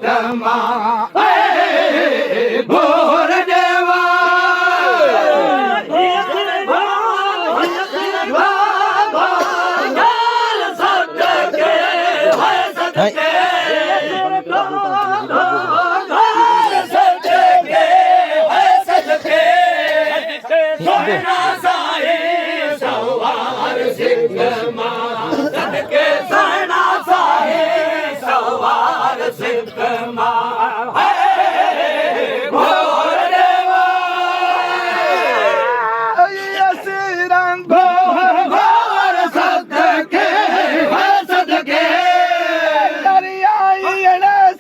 सिक्कमा भोर देवा सवार सिक्कमा सदके सोना साहे सवार सिक्कमा भोर देवा भोर सदके सदके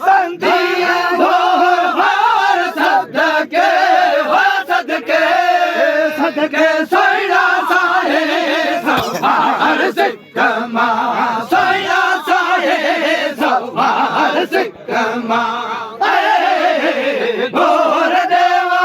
संधिया भोर सदके सदके सदके सोना साहे सवार सिक्कमा सोना साहे सवार सिक्कमा भोर देवा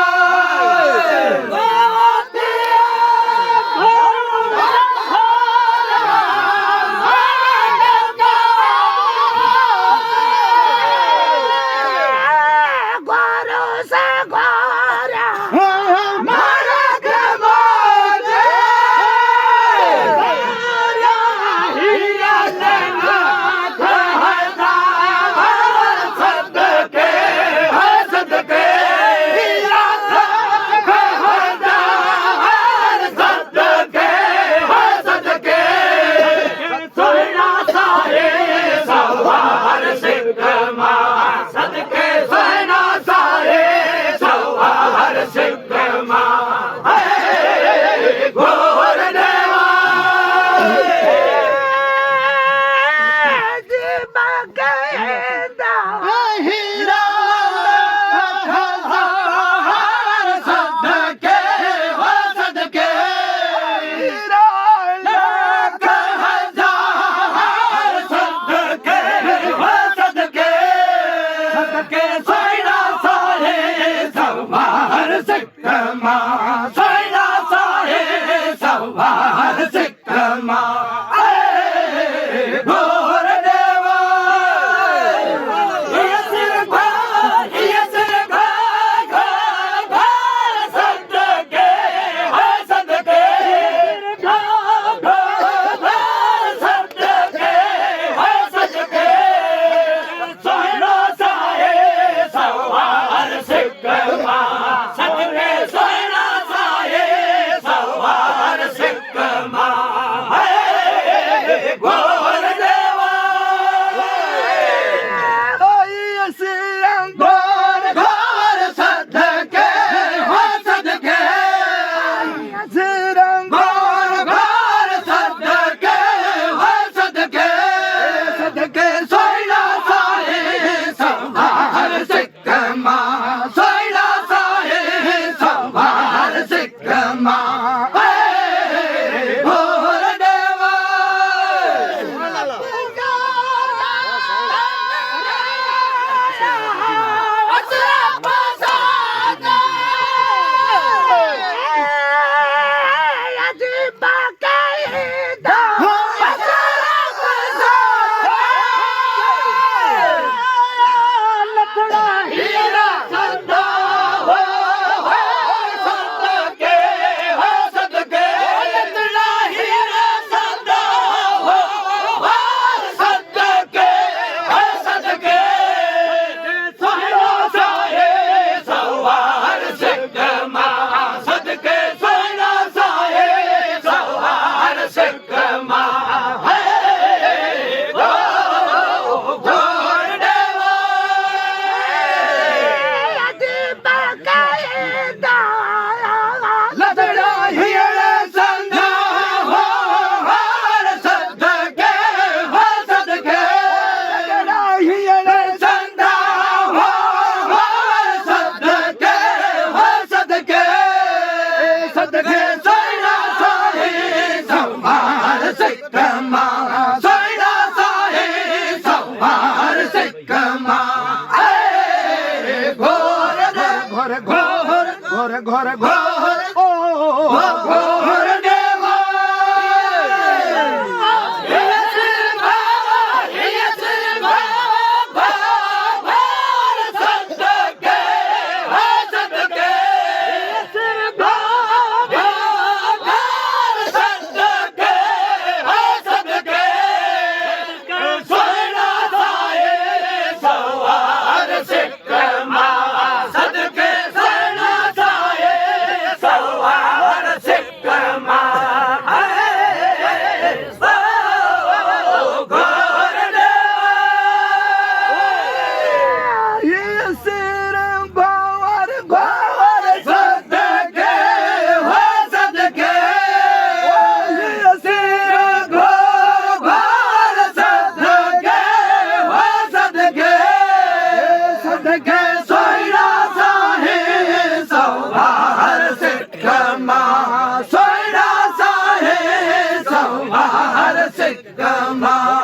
सिक्कमा सोना साहे सवार सिक्कमा भोर देवा सदके सदके सदके सदके सोना साहे सवार सिक्कमा भोर देवा घोर सदके सदके घोर सदके सदके सदके सोना साहे सवार सिक्कमा सोना साहे सवार सिक्कमा ঘরে ঘরে ও ঘরে দেওয়া ਸਿੱਖ ਮਾਂ